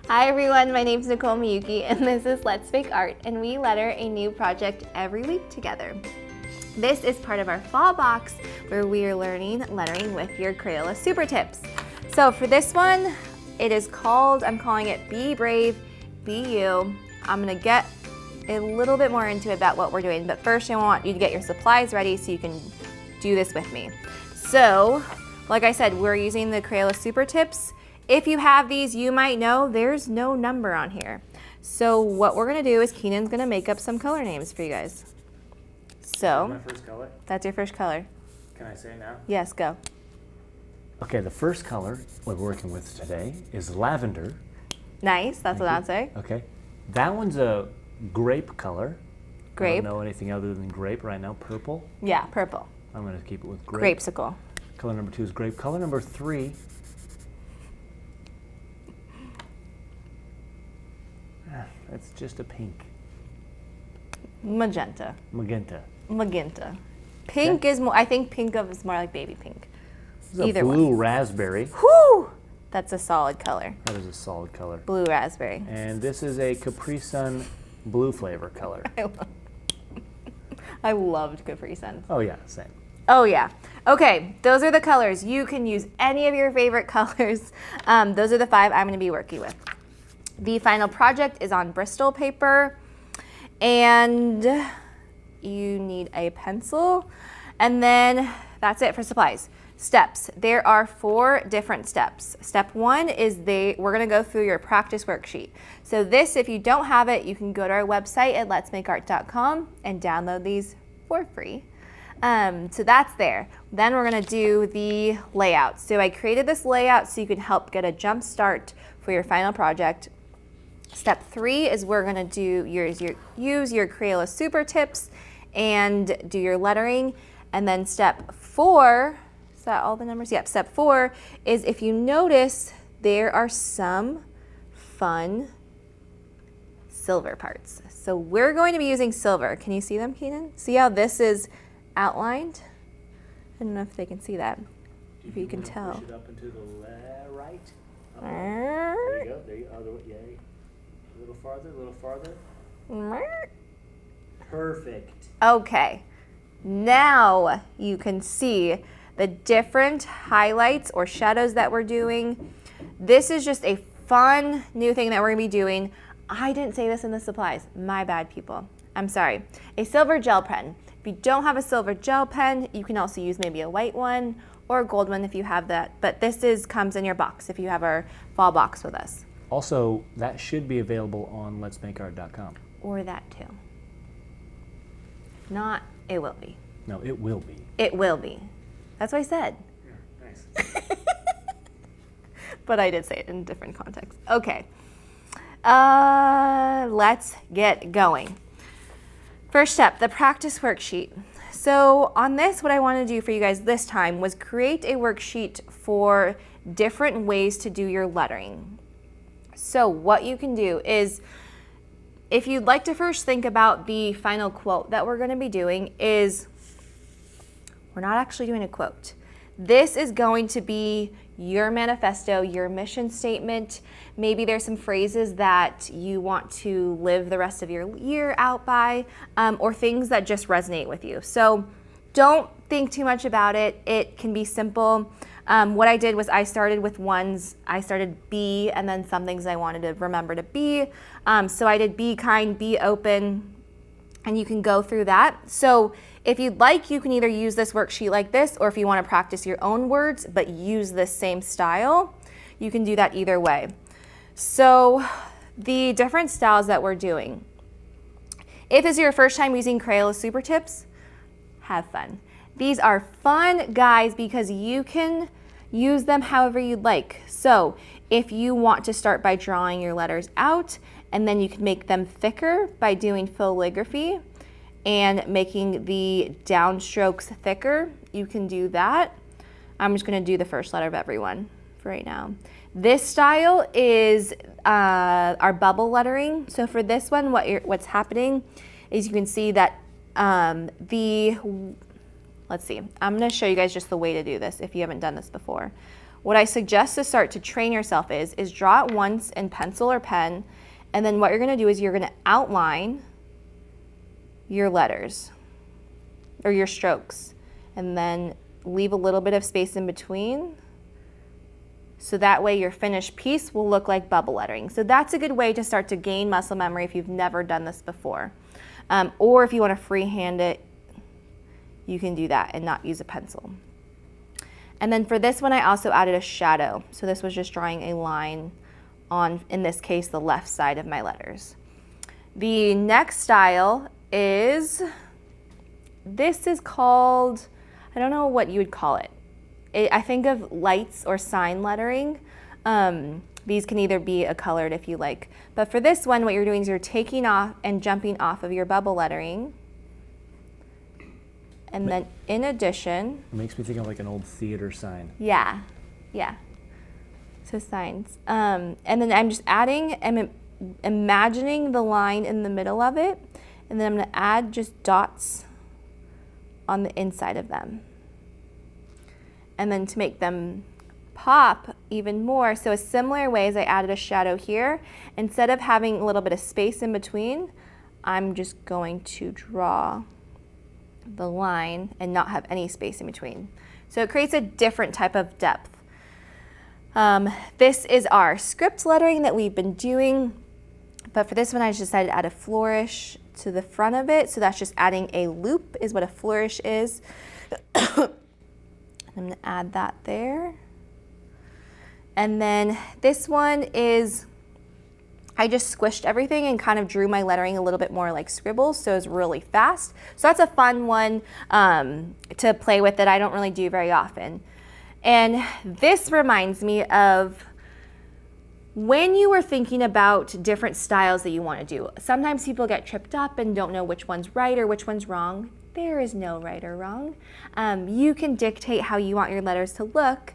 Hi everyone, my name is Nicole Miyuki and this is Let's Make Art, and we letter a new project every week together. This is part of our fall box where we are learning lettering with your Crayola Super Tips. So for this one, I'm calling it Be Brave, Be You. I'm gonna get a little bit more into about what we're doing, but first I want you to get your supplies ready so you can do this with me. So, like I said, we're using the Crayola Super Tips. If you have these, you might know there's no number on here. So what we're gonna do is Keenan's gonna make up some color names for you guys. So, my first color? That's your first color. Can I say it now? Yes, go. Okay, the first color we're working with today is lavender. Nice, that's what I'd say. Okay, that one's a grape color. Grape. I don't know anything other than grape right now. Purple. Yeah, purple. I'm gonna keep it with grape. Grapesicle. Color number 2 is grape. Color number 3. That's just a pink. Magenta. Magenta. Magenta. Pink is more, I think pink is more like baby pink. This is Either a blue one. raspberry. Whew! That's a solid color. That is a solid color. Blue raspberry. And this is a Capri Sun blue flavor color. I loved Capri Sun. Oh yeah, same. Oh yeah. Okay, those are the colors. You can use any of your favorite colors. Those are the 5 I'm gonna be working with. The final project is on Bristol paper, and you need a pencil, and then that's it for supplies. Steps. There are 4 different steps. Step 1 is we're gonna go through your practice worksheet. So this, if you don't have it, you can go to our website at letsmakeart.com and download these for free. So that's there. Then we're gonna do the layout. So I created this layout so you can help get a jump start for your final project. Step 3 is we're gonna use your Crayola Super Tips and do your lettering. And then step 4, is that all the numbers? Yep, step 4 is, if you notice, there are some fun silver parts. So we're going to be using silver. Can you see them, Keenan? See how this is outlined? I don't know if they can see that, if you can tell. Push it up into the right. There There you go. There you go. Yay. A little farther. A little farther. Perfect. Okay. Now you can see the different highlights or shadows that we're doing. This is just a fun new thing that we're gonna be doing. I didn't say this in the supplies. My bad, people. I'm sorry. A silver gel pen. If you don't have a silver gel pen, you can also use maybe a white one or a gold one if you have that. But this comes in your box if you have our fall box with us. Also, that should be available on letsmakeart.com. Or that too. If not, it will be. No, it will be. It will be. That's what I said. Yeah, nice. But I did say it in a different context. Okay. Let's get going. First step, the practice worksheet. So on this, what I want to do for you guys this time was create a worksheet for different ways to do your lettering. So what you can do is, if you'd like to first think about the final quote that we're going to be doing, is we're not actually doing a quote. This is going to be your manifesto, your mission statement. Maybe there's some phrases that you want to live the rest of your year out by, or things that just resonate with you. So don't think too much about it. It can be simple. What I did was I started with ones. I started be, and then some things I wanted to remember to be. So I did be kind, be open, and you can go through that. So if you'd like, you can either use this worksheet like this, or if you want to practice your own words but use this same style, you can do that either way. So the different styles that we're doing. If this is your first time using Crayola Super Tips, have fun. These are fun, guys, because you can use them however you'd like. So if you want to start by drawing your letters out, and then you can make them thicker by doing filigraphy and making the downstrokes thicker, you can do that. I'm just gonna do the first letter of everyone for right now. This style is our bubble lettering. So for this one, what's happening is you can see that let's see, I'm gonna show you guys just the way to do this if you haven't done this before. what I suggest to start to train yourself is draw it once in pencil or pen, and then what you're gonna do is you're gonna outline your letters or your strokes, and then leave a little bit of space in between, so that way your finished piece will look like bubble lettering. So that's a good way to start to gain muscle memory if you've never done this before. Or if you want to freehand it, you can do that and not use a pencil. And then for this one, I also added a shadow. So this was just drawing a line on, in this case, the left side of my letters. The next style is, this is called, I don't know what you would call it. I think of lights or sign lettering. These can either be colored if you like. But for this one, what you're doing is you're taking off and jumping off of your bubble lettering. And then in addition... It makes me think of like an old theater sign. Yeah, yeah. So signs. And then I'm just adding, I'm imagining the line in the middle of it. And then I'm gonna add just dots on the inside of them. And then to make them pop even more, so a similar way as I added a shadow here, instead of having a little bit of space in between, I'm just going to draw the line and not have any space in between. So it creates a different type of depth. This is our script lettering that we've been doing, but for this one I just decided to add a flourish to the front of it, so that's just adding a loop is what a flourish is. I'm going to add that there. And then this one is, I just squished everything and kind of drew my lettering a little bit more like scribbles, so it's really fast. So that's a fun one to play with that I don't really do very often. And this reminds me of when you were thinking about different styles that you want to do. Sometimes people get tripped up and don't know which one's right or which one's wrong. There is no right or wrong. You can dictate how you want your letters to look.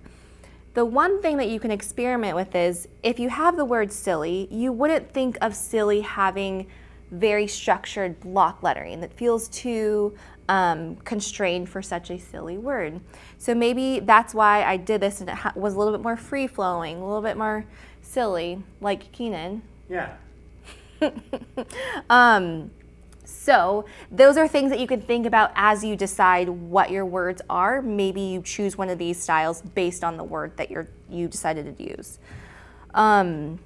The one thing that you can experiment with is, if you have the word silly, you wouldn't think of silly having very structured block lettering that feels too constrained for such a silly word. So maybe that's why I did this, and it was a little bit more free-flowing, a little bit more silly, like Keenan. Yeah. So those are things that you can think about as you decide what your words are. Maybe you choose one of these styles based on the word that you decided to use. I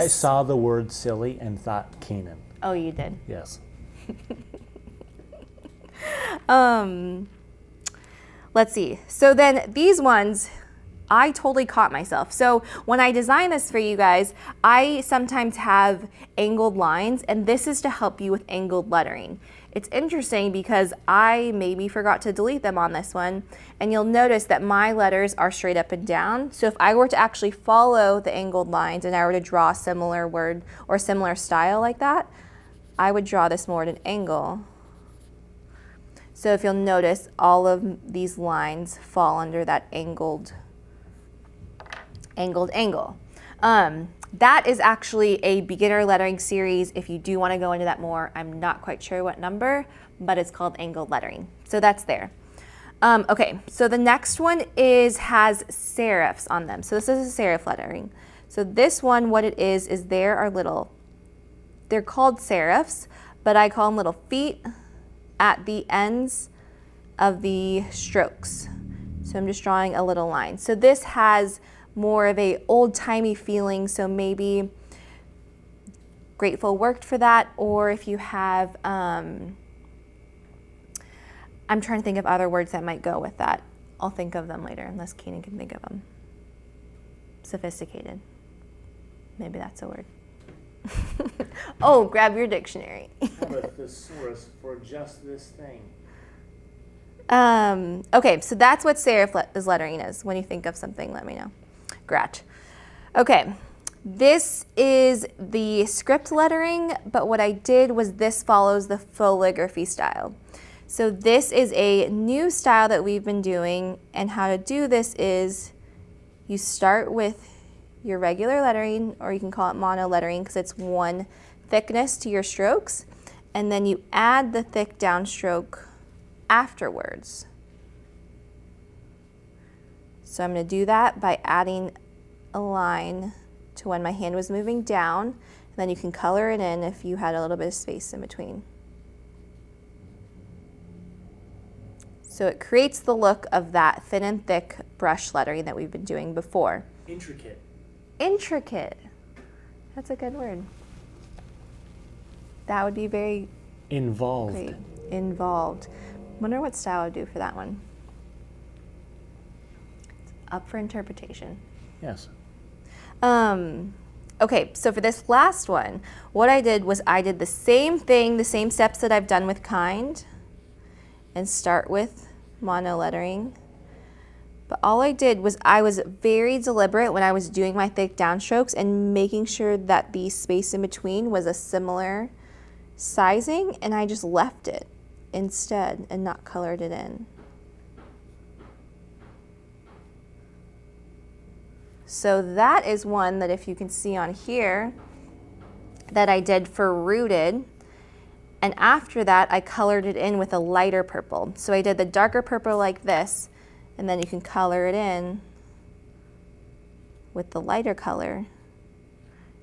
saw the word silly and thought Keenan. Oh, you did? Yes. Let's see. So then these ones, I totally caught myself. So when I design this for you guys, I sometimes have angled lines, and this is to help you with angled lettering. It's interesting because I maybe forgot to delete them on this one, and you'll notice that my letters are straight up and down. So if I were to actually follow the angled lines and I were to draw a similar word or similar style like that, I would draw this more at an angle. So if you'll notice, all of these lines fall under that angled angle. That is actually a beginner lettering series. If you do want to go into that more, I'm not quite sure what number, but it's called angled lettering. So that's there. Okay, so the next one has serifs on them. So this is a serif lettering. So this one, what it is there are they're called serifs, but I call them little feet at the ends of the strokes. So I'm just drawing a little line. So this has more of a old-timey feeling, so maybe Grateful worked for that, or if you have, I'm trying to think of other words that might go with that. I'll think of them later, unless Keenan can think of them. Sophisticated. Maybe that's a word. Oh, grab your dictionary. How about thesaurus for just this thing? Okay, so that's what serif lettering is. When you think of something, let me know. Gratch. Okay, this is the script lettering, but what I did was this follows the foligraphy style. So this is a new style that we've been doing, and how to do this is you start with your regular lettering, or you can call it mono lettering because it's one thickness to your strokes, and then you add the thick downstroke afterwards. So I'm going to do that by adding a line to when my hand was moving down, and then you can color it in if you had a little bit of space in between. So it creates the look of that thin and thick brush lettering that we've been doing before. Intricate. Intricate. That's a good word. That would be very involved. Great. Involved. Wonder what style I would do for that one. It's up for interpretation. Yes. Okay, so for this last one, what I did was I did the same thing, the same steps that I've done with kind, and start with mono lettering. But all I did was I was very deliberate when I was doing my thick downstrokes and making sure that the space in between was a similar sizing, and I just left it instead and not colored it in. So that is one that, if you can see on here, that I did for rooted. And after that, I colored it in with a lighter purple. So I did the darker purple like this, and then you can color it in with the lighter color,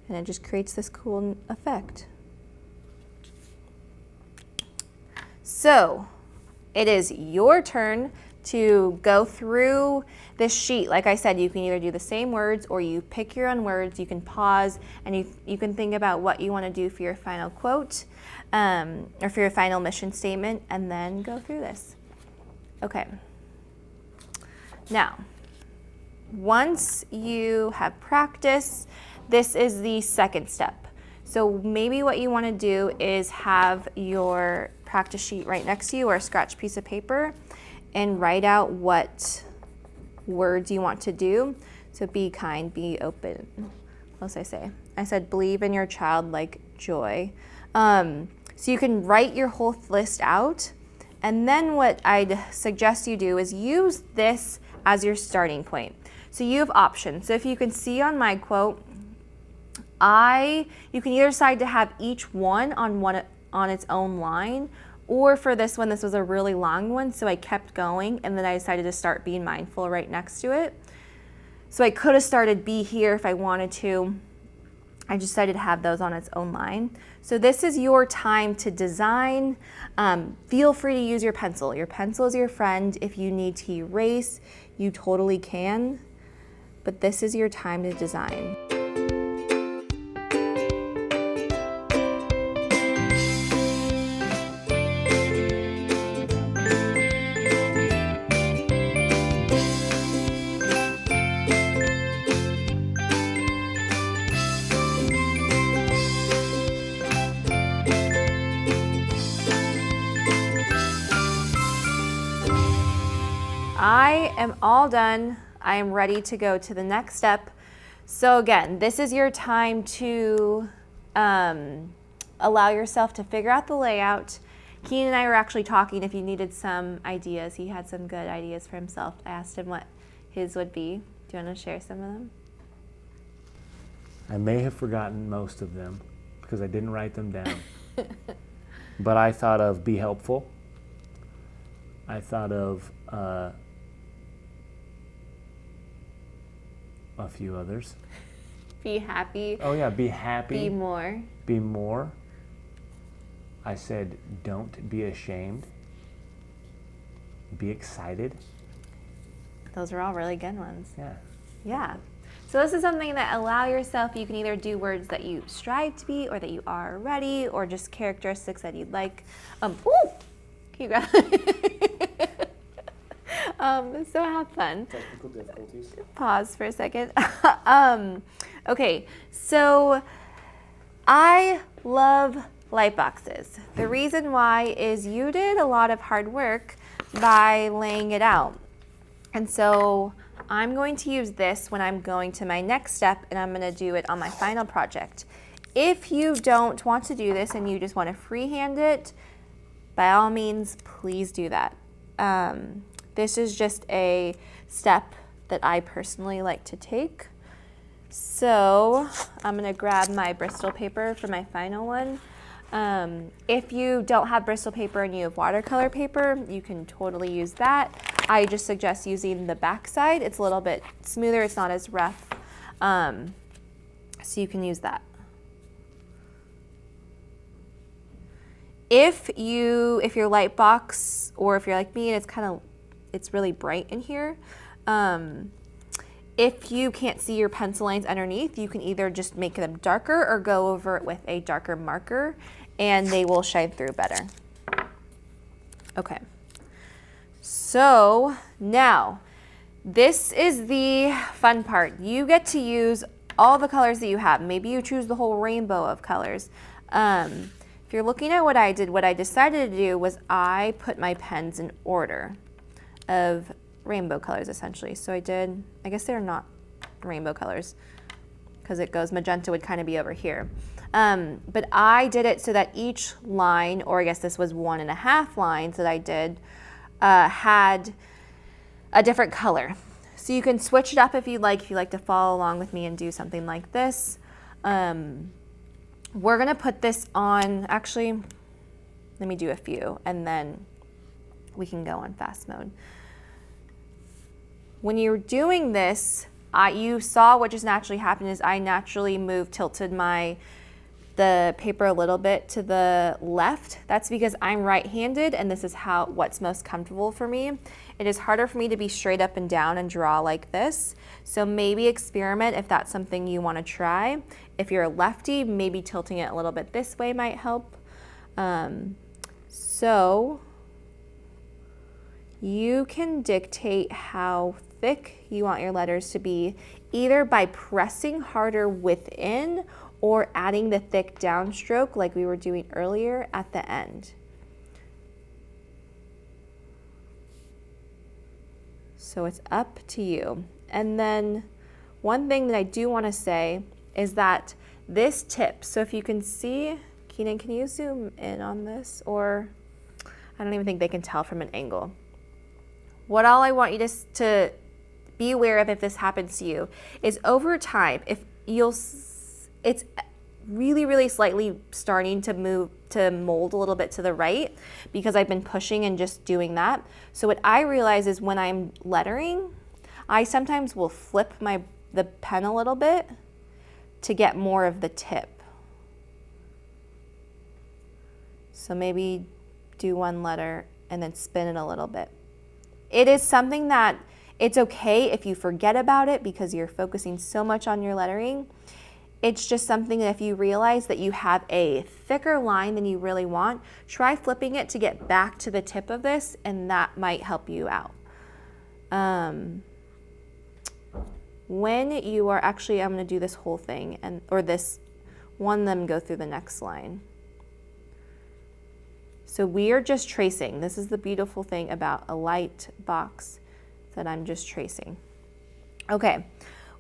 and it just creates this cool effect. So it is your turn to go through this sheet. Like I said, you can either do the same words or you pick your own words. You can pause and you can think about what you want to do for your final quote or for your final mission statement, and then go through this. Okay. Now, once you have practice, this is the second step. So maybe what you want to do is have your practice sheet right next to you, or a scratch piece of paper, and write out what words you want to do. So be kind, be open. What else did I say? I said believe in your childlike joy. So you can write your whole list out, and then what I'd suggest you do is use this as your starting point. So you have options. So if you can see on my quote, you can either decide to have each one on its own line, or for this one, this was a really long one, so I kept going, and then I decided to start being mindful right next to it. So I could have started B here if I wanted to. I just decided to have those on its own line. So this is your time to design. Feel free to use your pencil. Your pencil is your friend. If you need to erase, you totally can, but this is your time to design. I am all done. I am ready to go to the next step. So again, this is your time to allow yourself to figure out the layout. Keenan and I were actually talking if you needed some ideas. He had some good ideas for himself. I asked him what his would be. Do you want to share some of them? I may have forgotten most of them because I didn't write them down. But I thought of be helpful. I thought of a few others. Be happy. Oh yeah, be happy. Be more. Be more. I said don't be ashamed. Be excited. Those are all really good ones. Yeah. Yeah. So this is something that allow yourself, you can either do words that you strive to be or that you are already, or just characteristics that you'd like. Ooh! Can you grab so have fun. Technical difficulties. Pause for a second. Okay, so I love light boxes. The reason why is you did a lot of hard work by laying it out. And so I'm going to use this when I'm going to my next step, and I'm going to do it on my final project. If you don't want to do this and you just want to freehand it, by all means, please do that. This is just a step that I personally like to take. So I'm going to grab my Bristol paper for my final one. If you don't have Bristol paper and you have watercolor paper, you can totally use that. I just suggest using the back side. It's a little bit smoother, it's not as rough. So you can use that. If your light box, or if you're like me and it's really bright in here, if you can't see your pencil lines underneath, you can either just make them darker or go over it with a darker marker and they will shine through better. Okay, so now this is the fun part. You get to use all the colors that you have. Maybe you choose the whole rainbow of colors. If you're looking at what I did, what I decided to do was I put my pens in order of rainbow colors essentially. So I guess they're not rainbow colors because it goes magenta would kind of be over here. But I did it so that each line, or I guess this was 1.5 lines that I did, had a different color. So you can switch it up if you like to follow along with me and do something like this. We're gonna put this on, actually, let me do a few and then we can go on fast mode. When you're doing this, you saw what just naturally happened is I naturally tilted the paper a little bit to the left. That's because I'm right-handed and this is what's most comfortable for me. It is harder for me to be straight up and down and draw like this. So maybe experiment if that's something you want to try. If you're a lefty, maybe tilting it a little bit this way might help. So you can dictate how thick you want your letters to be, either by pressing harder within or adding the thick downstroke like we were doing earlier at the end. So it's up to you. And then one thing that I do want to say is that this tip, so if you can see, Keenan, can you zoom in on this? Or I don't even think they can tell from an angle. What all I want you to be aware of if this happens to you is over time, it's really, really slightly starting to mold a little bit to the right because I've been pushing and just doing that. So what I realize is when I'm lettering, I sometimes will flip the pen a little bit to get more of the tip. So maybe do one letter and then spin it a little bit. It is something that it's okay if you forget about it because you're focusing so much on your lettering. It's just something that if you realize that you have a thicker line than you really want, try flipping it to get back to the tip of this, and that might help you out. When you are actually, I'm going to do this whole thing, or this one, then go through the next line. So we are just tracing. This is the beautiful thing about a light box, that I'm just tracing. Okay.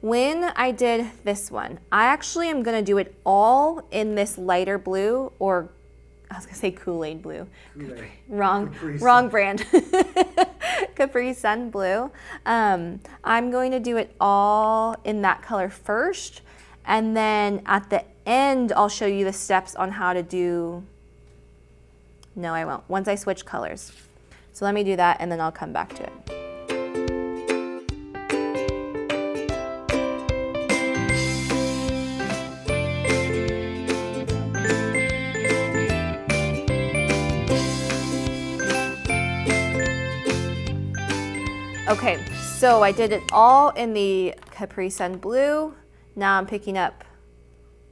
When I did this one, I actually am gonna do it all in this lighter blue, or I was gonna say Kool-Aid blue. Wrong brand. Capri Sun blue. I'm going to do it all in that color first, and then at the end, I'll show you the steps on how to do, no, I won't, once I switch colors. So let me do that, and then I'll come back to it. Okay, so I did it all in the Capri Sun blue. Now I'm picking up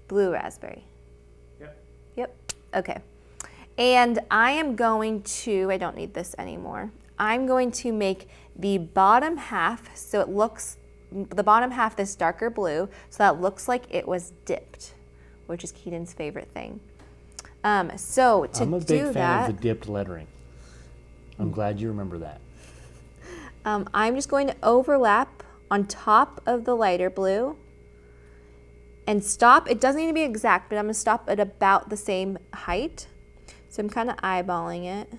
blue raspberry. Yep, okay. And I am going to, I don't need this anymore. I'm going to make the bottom half, so it looks, the bottom half this darker blue, so that looks like it was dipped, which is Keaton's favorite thing. So to do that, I'm a big fan of the dipped lettering. I'm glad you remember that. I'm just going to overlap on top of the lighter blue and stop. It doesn't need to be exact, but I'm going to stop at about the same height. So I'm kind of eyeballing it.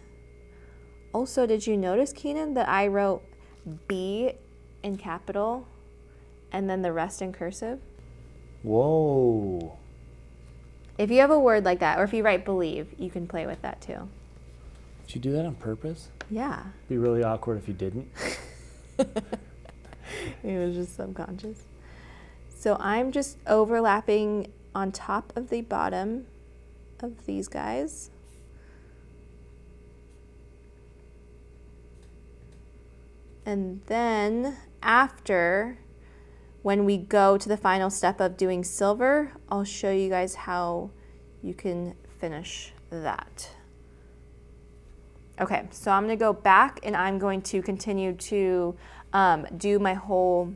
Also, did you notice, Keenan, that I wrote B in capital and then the rest in cursive? Whoa. If you have a word like that, or if you write believe, you can play with that too. Did you do that on purpose? Yeah. It'd be really awkward if you didn't. It was just subconscious. So I'm just overlapping on top of the bottom of these guys. And then after, when we go to the final step of doing silver, I'll show you guys how you can finish that. Okay, so I'm gonna go back and I'm going to continue to do my whole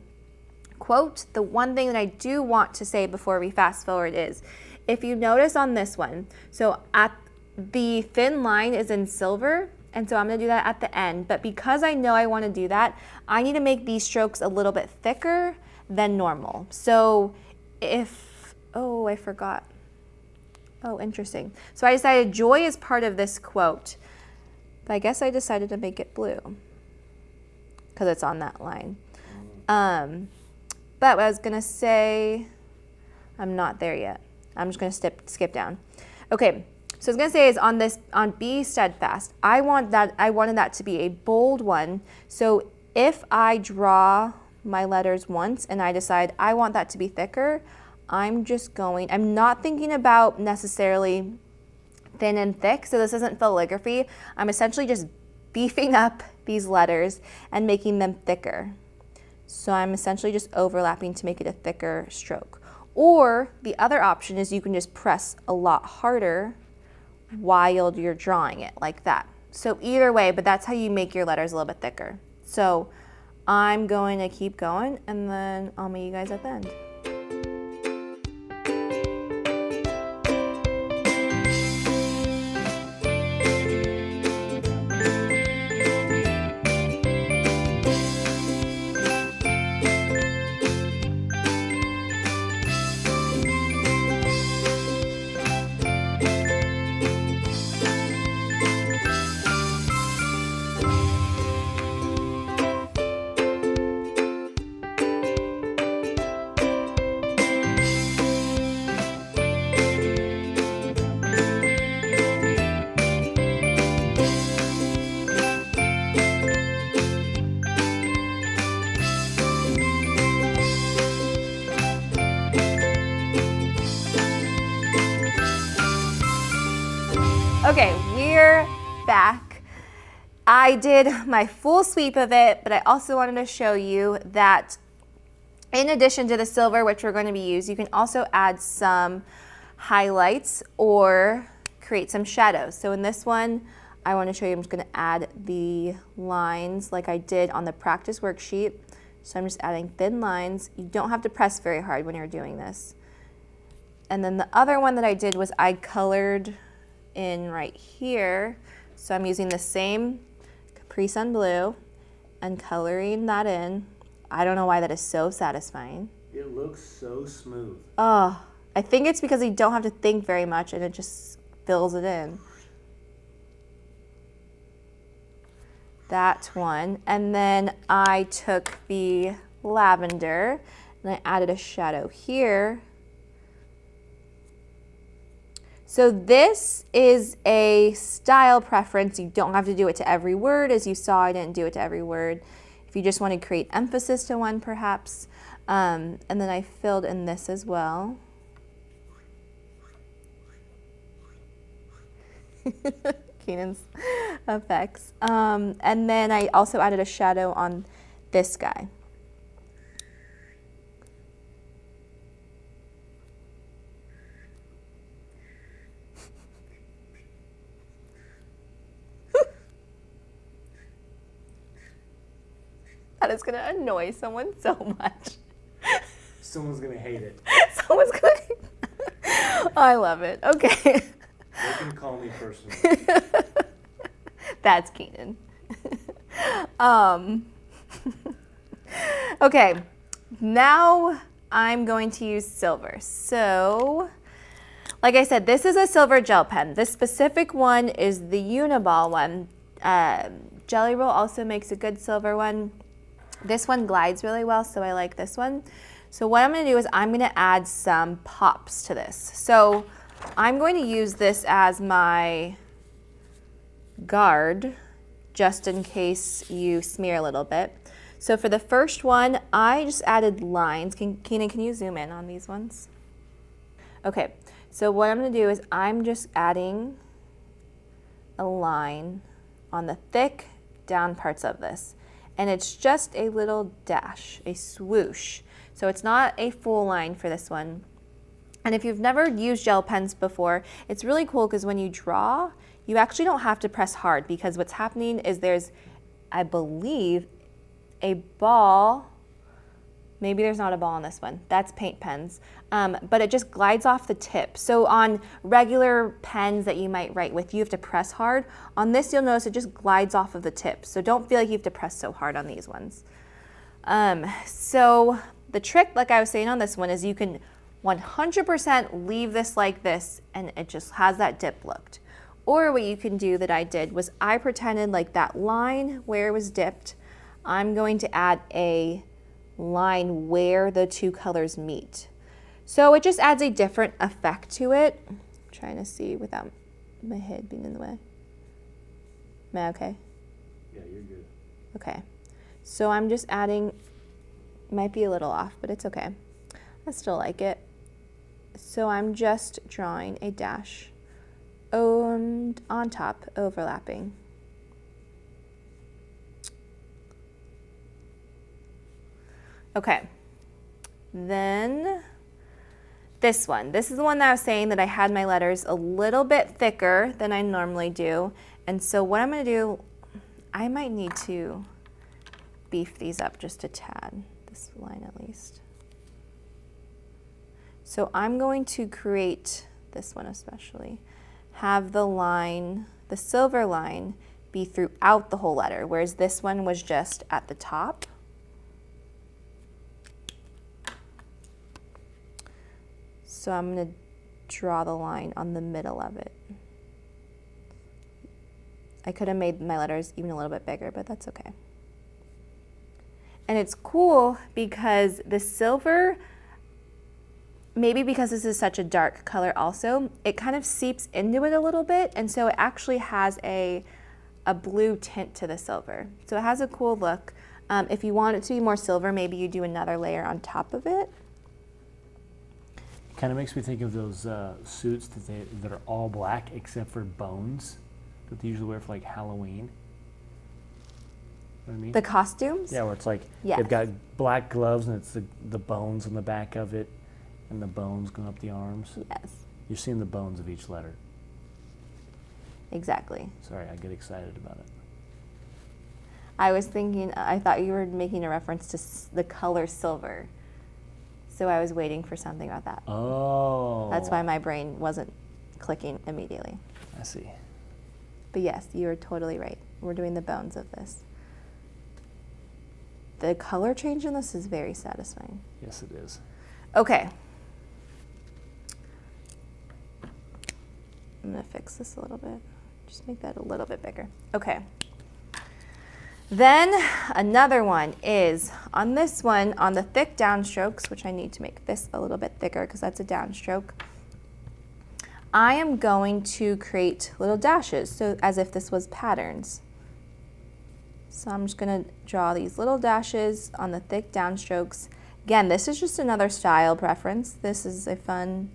quote. The one thing that I do want to say before we fast forward is, if you notice on this one, so at the thin line is in silver, and so I'm gonna do that at the end, but because I know I wanna do that, I need to make these strokes a little bit thicker than normal. So if, oh, I forgot. Oh, interesting. So I decided joy is part of this quote, but I guess I decided to make it blue because it's on that line. But what I was gonna say, I'm not there yet. I'm just gonna skip down. Okay, so I was gonna say is on be steadfast, I wanted that to be a bold one. So if I draw my letters once and I decide I want that to be thicker, I'm not thinking about necessarily thin and thick, so this isn't calligraphy. I'm essentially just beefing up these letters and making them thicker. So I'm essentially just overlapping to make it a thicker stroke. Or the other option is you can just press a lot harder while you're drawing it like that. So either way, but that's how you make your letters a little bit thicker. So I'm going to keep going and then I'll meet you guys at the end. Okay, we're back. I did my full sweep of it, but I also wanted to show you that in addition to the silver, which we're going to be using, you can also add some highlights or create some shadows. So in this one, I want to show you, I'm just going to add the lines like I did on the practice worksheet. So I'm just adding thin lines. You don't have to press very hard when you're doing this. And then the other one that I did was I colored in right here. So I'm using the same Capri Sun blue and coloring that in. I don't know why that is so satisfying. It looks so smooth. Oh, I think it's because you don't have to think very much and it just fills it in. That one. And then I took the lavender and I added a shadow here. So this is a style preference. You don't have to do it to every word. As you saw, I didn't do it to every word. If you just want to create emphasis to one, perhaps. And then I filled in this as well. Keenan's effects. And then I also added a shadow on this guy. That is going to annoy someone so much. Someone's going to hate it. Someone's going to... I love it. Okay. They can call me personally. That's Keenan. Okay. Now I'm going to use silver. So, like I said, this is a silver gel pen. This specific one is the Uniball one. Jelly Roll also makes a good silver one. This one glides really well, so I like this one. So what I'm going to do is I'm going to add some pops to this. So I'm going to use this as my guard just in case you smear a little bit. So for the first one, I just added lines. Keenan, can you zoom in on these ones? Okay, so what I'm going to do is I'm just adding a line on the thick down parts of this. And it's just a little dash, a swoosh. So it's not a full line for this one. And if you've never used gel pens before, it's really cool because when you draw, you actually don't have to press hard, because what's happening is there's, I believe, a ball. Maybe there's not a ball on this one. That's paint pens. But it just glides off the tip. So on regular pens that you might write with, you have to press hard. On this, you'll notice it just glides off of the tip. So don't feel like you have to press so hard on these ones. So the trick, like I was saying on this one, is you can 100% leave this like this and it just has that dip look. Or what you can do that I did was I pretended like that line where it was dipped, I'm going to add a line where the two colors meet. So it just adds a different effect to it. I'm trying to see without my head being in the way. Am I okay? Yeah, you're good. Okay. So I'm just adding, might be a little off, but it's okay. I still like it. So I'm just drawing a dash on top, overlapping. Okay, then this one. This is the one that I was saying that I had my letters a little bit thicker than I normally do. And so what I'm gonna do, I might need to beef these up just a tad, this line at least. So I'm going to create this one especially, have the line, the silver line, be throughout the whole letter, whereas this one was just at the top. So I'm going to draw the line on the middle of it. I could have made my letters even a little bit bigger, but that's okay. And it's cool because the silver, maybe because this is such a dark color also, it kind of seeps into it a little bit, and so it actually has a blue tint to the silver. So it has a cool look. If you want it to be more silver, maybe you do another layer on top of it. Kind of makes me think of those suits that are all black except for bones that they usually wear for like Halloween. You know what I mean? The costumes? Yeah, where it's like yes. They've got black gloves and it's the bones on the back of it and the bones going up the arms. Yes. You're seeing the bones of each letter. Exactly. Sorry, I get excited about it. I was thinking, I thought you were making a reference to the color silver. So I was waiting for something about that. Oh. That's why my brain wasn't clicking immediately. I see. But yes, you are totally right. We're doing the bones of this. The color change in this is very satisfying. Yes, it is. Okay. I'm gonna fix this a little bit. Just make that a little bit bigger. Okay. Then another one is on this one, on the thick downstrokes, which I need to make this a little bit thicker because that's a downstroke. I am going to create little dashes, so as if this was patterns. So I'm just gonna draw these little dashes on the thick downstrokes. Again, this is just another style preference. This is a fun,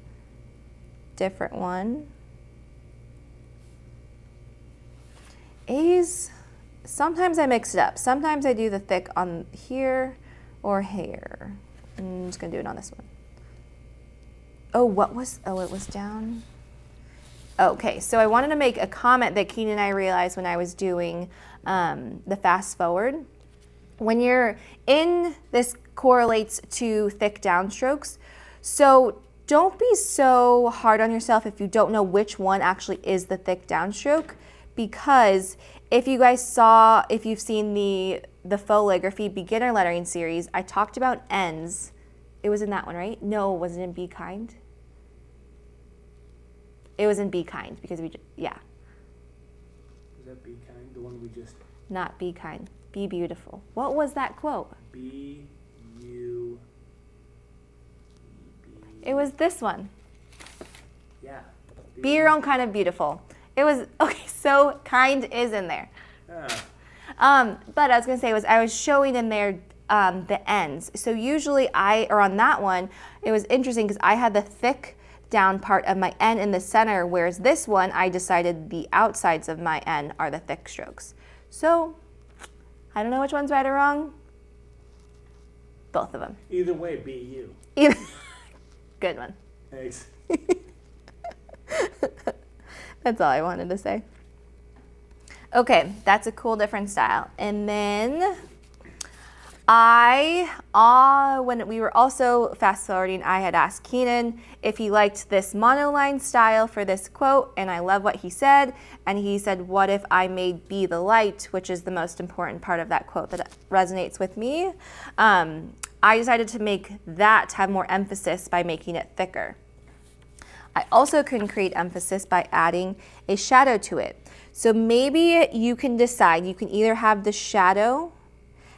different one. A's, sometimes I mix it up. Sometimes I do the thick on here or here. I'm just gonna do it on this one. Oh, what was, oh, it was down. Okay, so I wanted to make a comment that Keenan and I realized when I was doing the fast forward. When you're in, this correlates to thick downstrokes. So don't be so hard on yourself if you don't know which one actually is the thick downstroke, because if you guys saw, if you've seen the Photolitography beginner lettering series, I talked about ends. It was in that one, right? No, was it in Be Kind? It was in Be Kind because we, yeah. Is that Be Kind, the one we just? Not Be Kind, Be Beautiful. What was that quote? Be you. It was this one. Yeah. Be your own kind of beautiful. It was, okay, so kind is in there. But I was gonna say I was showing in there the ends. So usually or on that one, it was interesting because I had the thick down part of my N in the center, whereas this one, I decided the outsides of my N are the thick strokes. So I don't know which one's right or wrong. Both of them. Either way, be you. Good one. Thanks. That's all I wanted to say. Okay, that's a cool different style. And then when we were also fast forwarding, I had asked Keenan if he liked this monoline style for this quote, and I love what he said. And he said, what if I made be the light, which is the most important part of that quote that resonates with me. I decided to make that have more emphasis by making it thicker. I also can create emphasis by adding a shadow to it. So maybe you can decide, you can either have the shadow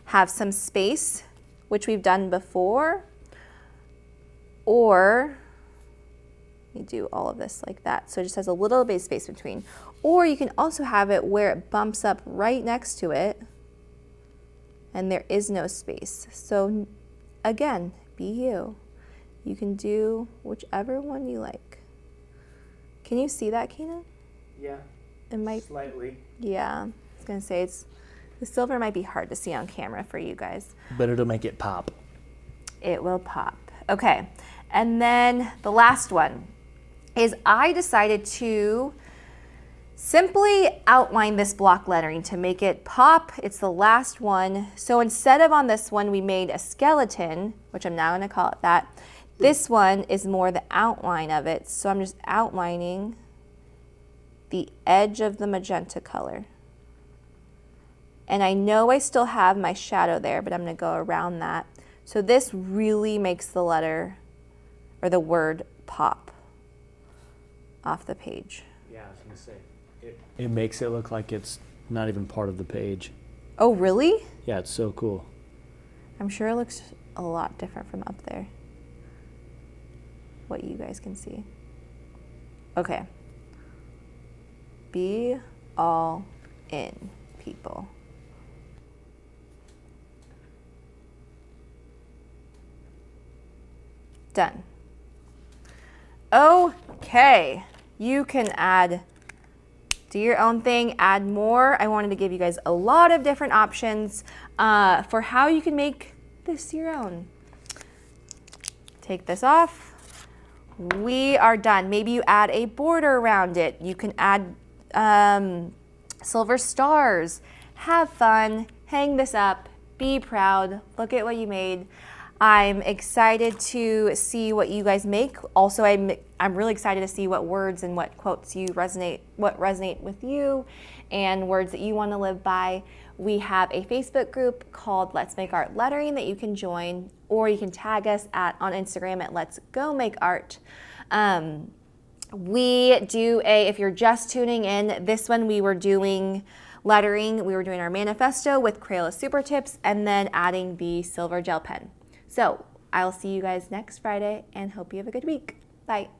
have some space, which we've done before, or you do all of this like that. So it just has a little bit of space between. Or you can also have it where it bumps up right next to it and there is no space. So again, be you. You can do whichever one you like. Can you see that, Keenan? Yeah. It might. Slightly. Yeah. I was gonna say the silver might be hard to see on camera for you guys. But it'll make it pop. It will pop. Okay. And then the last one is I decided to simply outline this block lettering to make it pop. It's the last one. So instead of on this one, we made a skeleton, which I'm now going to call it that. This one is more the outline of it. So I'm just outlining the edge of the magenta color. And I know I still have my shadow there, but I'm going to go around that. So this really makes the letter or the word pop off the page. Yeah, I was going to say. It makes it look like it's not even part of the page. Oh, really? Yeah, it's so cool. I'm sure it looks a lot different from up there. What you guys can see. Okay. Be all in, people. Done. Okay, you can do your own thing, add more. I wanted to give you guys a lot of different options for how you can make this your own. Take this off. We are done. Maybe you add a border around it. You can add silver stars. Have fun, hang this up, be proud, look at what you made. I'm excited to see what you guys make. Also, I'm really excited to see what words and what quotes resonate with you and words that you want to live by. We have a Facebook group called Let's Make Art Lettering that you can join, or you can tag us on Instagram at Let's Go Make Art. If you're just tuning in, this one we were doing lettering. We were doing our manifesto with Crayola Super Tips and then adding the silver gel pen. So I'll see you guys next Friday and hope you have a good week. Bye.